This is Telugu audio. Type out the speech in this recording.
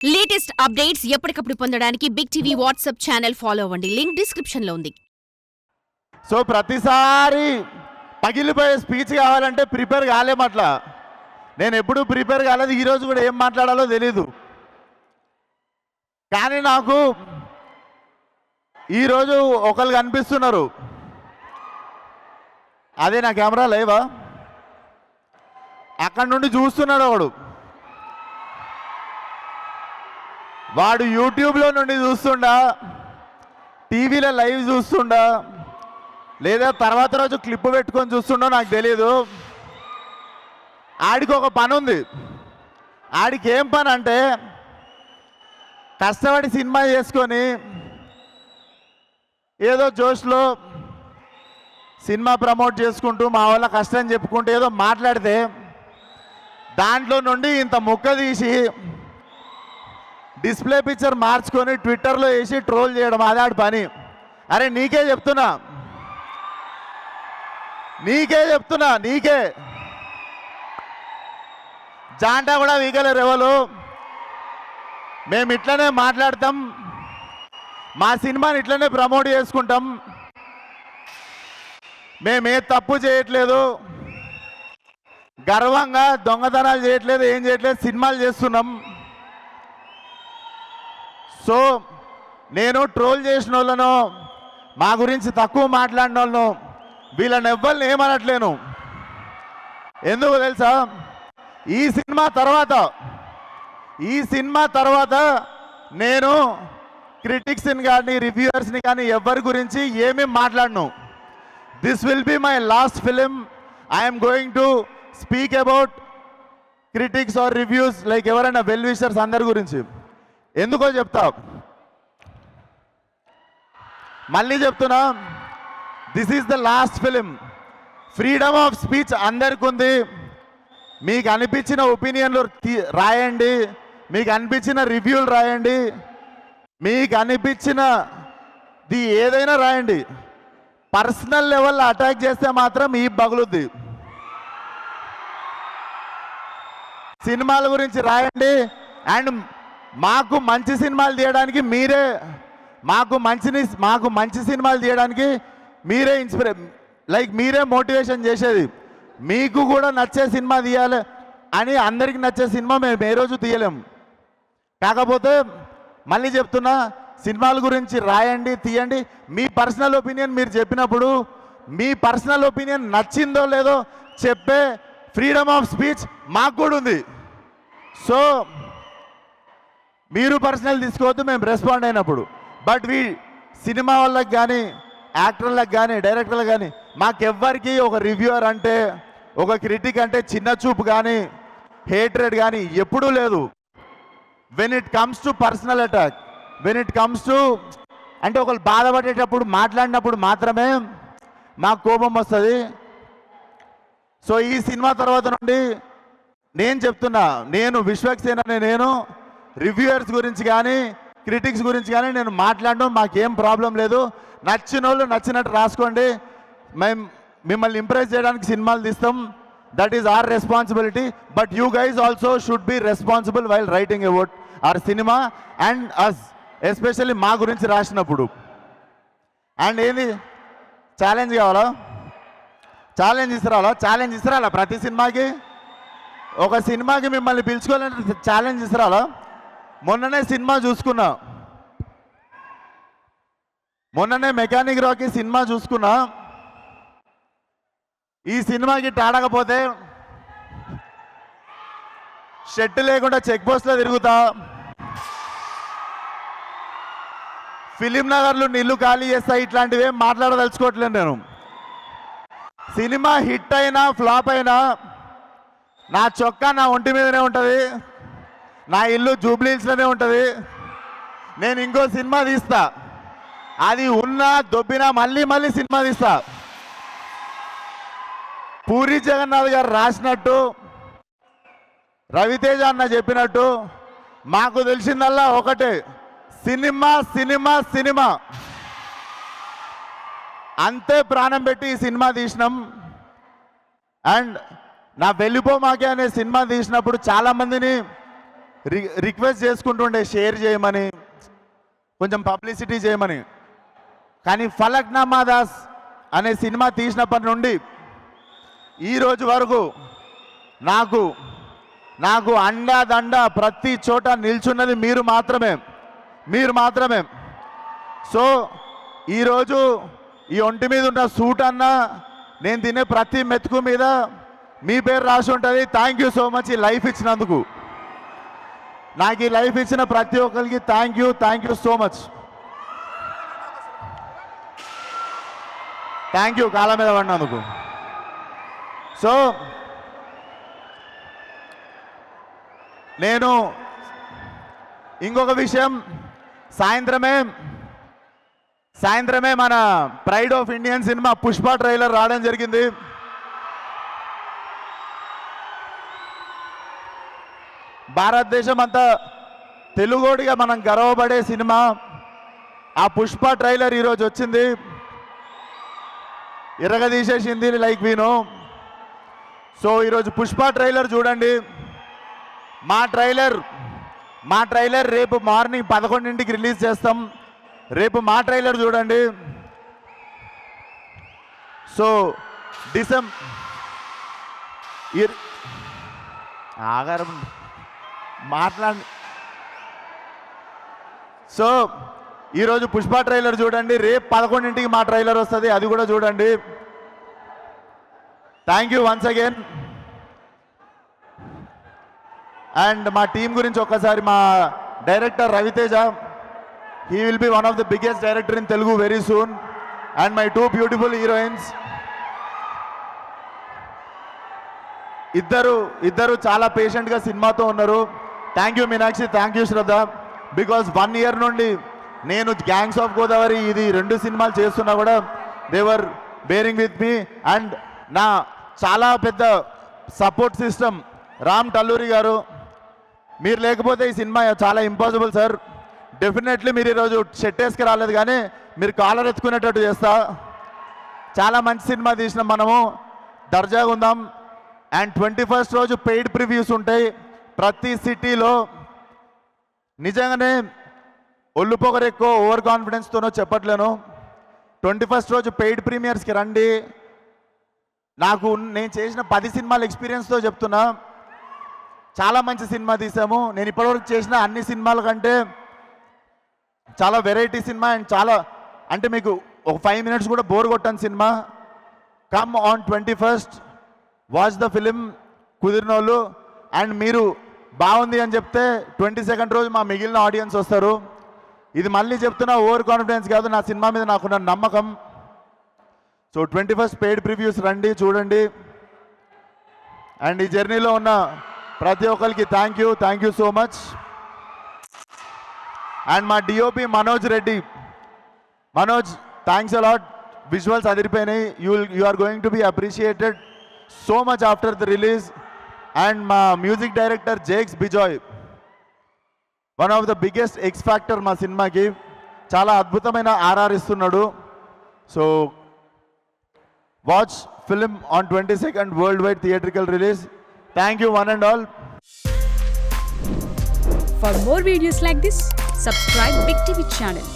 లేటెస్ట్ అప్డేట్స్ ఎప్పటికప్పుడు పొందడానికి big TV WhatsApp channel follow అవ్వండి. లింక్ డిస్క్రిప్షన్ లో ఉంది. సో ప్రతిసారి పగిలిపోయే స్పీచ్ కావాలంటే ప్రిపేర్ కాలేమట్లా. నేను ఎప్పుడూ ప్రిపేర్ కాలేదు. ఈరోజు కూడా ఏం మాట్లాడాలో తెలీదు. కానీ నాకు ఈరోజు ఒకళ్ళు కనిపిస్తున్నారు. అదే నా కెమెరా లేవా, అక్కడి నుండి చూస్తున్నాడు ఒకడు. వాడు యూట్యూబ్లో నుండి చూస్తుండా, టీవీలో లైవ్ చూస్తుండా, లేదా తర్వాత రోజు క్లిప్ పెట్టుకొని చూస్తుండో నాకు తెలియదు. ఆడికి ఒక పని ఉంది. ఆడికి ఏం పని అంటే కష్టపడి సినిమా చేసుకొని ఏదో జోష్లో సినిమా ప్రమోట్ చేసుకుంటూ మా వాళ్ళ కష్టం చెప్పుకుంటూ ఏదో మాట్లాడితే దాంట్లో నుండి ఇంత ముక్క తీసి డిస్ప్లే పిక్చర్ మార్చుకొని ట్విట్టర్లో వేసి ట్రోల్ చేయడం అదాడి పని. అరే నీకే చెప్తున్నా, నీకే జాంటా కూడా వీగలేరు ఎవరు. మేము ఇట్లనే మాట్లాడతాం, మా సినిమాని ఇట్లనే ప్రమోట్ చేసుకుంటాం. మేమే తప్పు చేయట్లేదు, గర్వంగా దొంగతనాలు చేయట్లేదు, ఏం చేయట్లేదు, సినిమాలు చేస్తున్నాం. సో నేను ట్రోల్ చేసిన వాళ్ళను, మా గురించి తక్కువ మాట్లాడిన వాళ్ళను, వీళ్ళని ఎవ్వరిని ఏమనట్లేను. ఎందుకు తెలుసా, ఈ సినిమా తర్వాత నేను క్రిటిక్స్ని కానీ రివ్యూవర్స్ని కానీ ఎవరి గురించి ఏమీ మాట్లాడను. This will be my last film. I'm going to speak about critics or reviews, like ఎవరైనా వెల్ విషర్స్ అందరి గురించి. ఎందుకో చెప్తా, మళ్ళీ చెప్తున్నా, this is the last film. Freedom of speech అందరికి ఉంది. మీకు అనిపించిన ఒపీనియన్లు రాయండి, మీకు అనిపించిన రివ్యూలు రాయండి, మీకు అనిపించినది ఏదైనా రాయండి. పర్సనల్ లెవెల్లో అటాక్ చేస్తే మాత్రం ఈ పగులుద్ది. సినిమాల గురించి రాయండి. అండ్ మాకు మంచి సినిమాలు తీయడానికి మీరే, మాకు మంచి సినిమాలు తీయడానికి మీరే మీరే మోటివేషన్ చేసేది. మీకు కూడా నచ్చే సినిమా తీయాలి అని అందరికి నచ్చే సినిమా మేము ఏ రోజు తీయలేము. కాకపోతే మళ్ళీ చెప్తున్నా, సినిమాల గురించి రాయండి, తీయండి. మీ పర్సనల్ ఒపీనియన్ మీరు చెప్పినప్పుడు మీ పర్సనల్ ఒపీనియన్ నచ్చిందో లేదో చెప్పే ఫ్రీడమ్ ఆఫ్ స్పీచ్ మాకు కూడా ఉంది. సో మీరు పర్సనల్ తీసుకోవద్దు మేము రెస్పాండ్ అయినప్పుడు. బట్ సినిమా వాళ్ళకి కానీ యాక్టర్లకు కానీ డైరెక్టర్లకు కానీ మాకెవ్వరికి ఒక రివ్యూవర్ అంటే, ఒక క్రిటిక్ అంటే చిన్న చూపు కానీ హేట్రెడ్ కానీ ఎప్పుడూ లేదు. When it comes to personal attack, when it comes to అంటే ఒకళ్ళు బాధపడేటప్పుడు మాట్లాడినప్పుడు మాత్రమే మాకు కోపం వస్తుంది. సో ఈ సినిమా తర్వాత నుండి నేను చెప్తున్నా, నేను విశ్వక్సేన, నేను రివ్యూయర్స్ గురించి కానీ క్రిటిక్స్ గురించి కానీ నేను మాట్లాడడం మాకేం ప్రాబ్లం లేదు. నచ్చిన వాళ్ళు నచ్చినట్టు రాసుకోండి. మేము మిమ్మల్ని ఇంప్రెస్ చేయడానికి సినిమాలు తీస్తాం. That is our responsibility. But you guys also should be responsible while writing about our cinema and us, especially మా గురించి రాసినప్పుడు. అండ్ ఏంది ఛాలెంజ్ కావాలా, ఛాలెంజ్ ఇస్తారా ప్రతి సినిమాకి? ఒక సినిమాకి మిమ్మల్ని పిలుచుకోవాలంటే ఛాలెంజ్ ఇస్తారా? మొన్ననే సినిమా చూసుకున్నా, మొన్ననే మెకానిక్ రాకీ సినిమా చూసుకున్నా. ఈ సినిమాకి టాడకపోతే షెడ్ లేకుండా చెక్ పోస్ట్లో తిరుగుతా, ఫిలిం నగర్లో నీళ్లు ఖాళీ చేస్తా. ఇట్లాంటివి ఏం మాట్లాడదలుచుకోవట్లేదు నేను. సినిమా హిట్ అయినా ఫ్లాప్ అయినా నా చొక్కా నా ఒంటి మీదనే ఉంటుంది, నా ఇల్లు జూబ్లీహిల్స్లోనే ఉంటుంది. నేను ఇంకో సినిమా తీస్తా, అది ఉన్నా దొబ్బినా మళ్ళీ సినిమా తీస్తా. పూరి జగన్నాథ్ గారు రాసినట్టు, రవితేజ అన్న చెప్పినట్టు మాకు తెలిసిందల్లా ఒకటే, సినిమా. అంతే ప్రాణం పెట్టి ఈ సినిమా తీసినాం. అండ్ నా వెళ్ళిపోమాకే అనే సినిమా తీసినప్పుడు చాలామందిని రిక్వెస్ట్ చేసుకుంటుండే షేర్ చేయమని, కొంచెం పబ్లిసిటీ చేయమని. కానీ ఫలక్నామా దాస్ అనే సినిమా తీసినప్పటి నుండి ఈ రోజు వరకు నాకు అండాదండ ప్రతి చోట నిల్చున్నది మీరు మాత్రమే. సో ఈరోజు ఈ ఒంటి మీద ఉన్న సూట్ అన్న, నేను తినే ప్రతి మెతుకు మీద మీ పేరు రాసి ఉంటుంది. థ్యాంక్ యూ సో మచ్ ఈ లైఫ్ ఇచ్చినందుకు. నాకు ఈ లైఫ్ ఇచ్చిన ప్రతి ఒక్కరికి thank you so much. Thank you కాళ్ళ మీద పడినందుకు. సో నేను ఇంకొక విషయం, సాయంత్రమే మన pride of Indian cinema Pushpa trailer రావడం జరిగింది. భారతదేశం అంతా తెలుగోడిగా మనం గర్వపడే సినిమా ఆ పుష్ప ట్రైలర్ ఈరోజు వచ్చింది. ఇరగదీసేసింది లైక్ వీనో. సో ఈరోజు పుష్ప ట్రైలర్ చూడండి. మా ట్రైలర్ రేపు మార్నింగ్ 11ంటికి రిలీజ్ చేస్తాం. రేపు మా ట్రైలర్ చూడండి. సో ఆగారం మాట్లాడి. సో ఈరోజు పుష్ప ట్రైలర్ చూడండి. రేపు 11ంటికి మా ట్రైలర్ వస్తుంది, అది కూడా చూడండి. Thank you once again. And మా టీం గురించి ఒక్కసారి, మా director Raviteja, he will be one of the biggest director in Telugu very soon. And my 2 beautiful heroines, ఇద్దరు చాలా పేషెంట్గా సినిమాతో ఉన్నారు. Thank you Meenakshi, thank you Shraddha. Because 1 year నుండి నేను గ్యాంగ్స్ ఆఫ్ గోదావరి ఇది 2 సినిమాలు చేస్తున్నా కూడా దేవర్ బేరింగ్ విత్ మీ. అండ్ నా చాలా పెద్ద సపోర్ట్ సిస్టమ్ రామ్ టల్లూరి గారు. మీరు లేకపోతే ఈ సినిమా చాలా ఇంపాసిబుల్ సార్. డెఫినెట్లీ మీరు ఈరోజు షెట్ వేసుకు రాలేదు, కానీ మీరు కాలర్ ఎత్తుకునేటట్టు చేస్తా. చాలా మంచి సినిమా తీసినాం మనము, దర్జాగా ఉందాం. అండ్ 21st రోజు పెయిడ్ ప్రివ్యూస్ ఉంటాయి ప్రతి సిటీలో. నిజంగానే ఒళ్ళు పొగరు ఎక్కువ ఓవర్ కాన్ఫిడెన్స్తోనో చెప్పట్లేను. 21st రోజు పెయిడ్ ప్రీమియర్స్కి రండి. నేను చేసిన 10 సినిమాల ఎక్స్పీరియన్స్తో చెప్తున్నా, చాలా మంచి సినిమా తీసాము. నేను ఇప్పటివరకు చేసిన అన్ని సినిమాల కంటే చాలా వెరైటీ సినిమా. అండ్ చాలా అంటే మీకు ఒక 5 minutes కూడా బోర్ కొట్టని సినిమా. Come on 21st, watch the film కుదిరిన వాళ్ళు. అండ్ మీరు బాగుంది అని చెప్తే 22nd రోజు మా మిగిలిన ఆడియన్స్ వస్తారు. ఇది మళ్ళీ చెప్తున్నా, ఓవర్ కాన్ఫిడెన్స్ కాదు, నా సినిమా మీద నాకున్న నమ్మకం. సో 21st పెయిడ్ ప్రివ్యూస్ రండి, చూడండి. అండ్ ఈ జర్నీలో ఉన్న ప్రతి ఒక్కరికి thank you so much. And మా DOP Manoj Reddy, thanks a lot. Visuals అదిరిపోయినాయి. You are going to be appreciated so much after the release. And మా music director Jakes Bejoy, one of the biggest x factor మా సినిమాకి. చాలా అద్భుతమైన ఆర్ఆర్ ఇస్తున్నాడు. So watch film on 22nd world wide theatrical release. Thank you one and all. For more videos like this, subscribe Big TV channel.